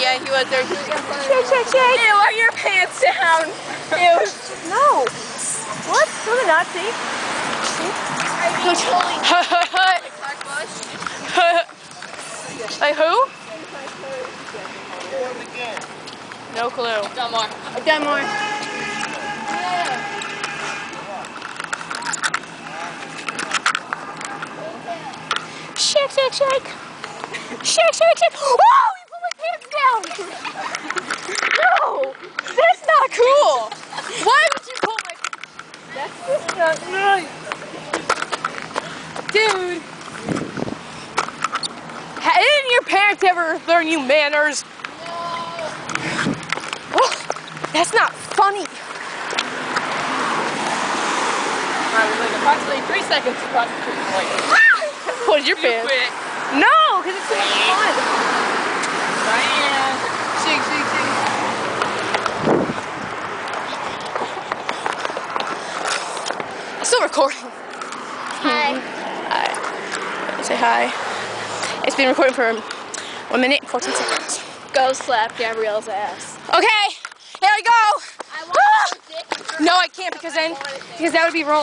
Yeah, he was there. Shake, shake, shake. Ew, are your pants down? Ew. No. What? Those are not, see? Like who? No clue. Dunmore. Dunmore. Shake, shake, shake. Shake, shake, shake. Oh, you put my pants down. No, that's not cool. Why would you pull my That's just not right. dude? Didn't your parents ever learn you manners? No. Oh, that's not funny. Alright, like approximately 3 seconds across the street. What is your pants? Quit. No, because it's too much fun. Diane. Shake, shake, shake. Still recording. Hi. Hi. Say hi. It's been recording for 1 minute, 14 seconds. Go slap Gabrielle's ass. Okay, here we go. I want to dick. No, I can't because that would be wrong.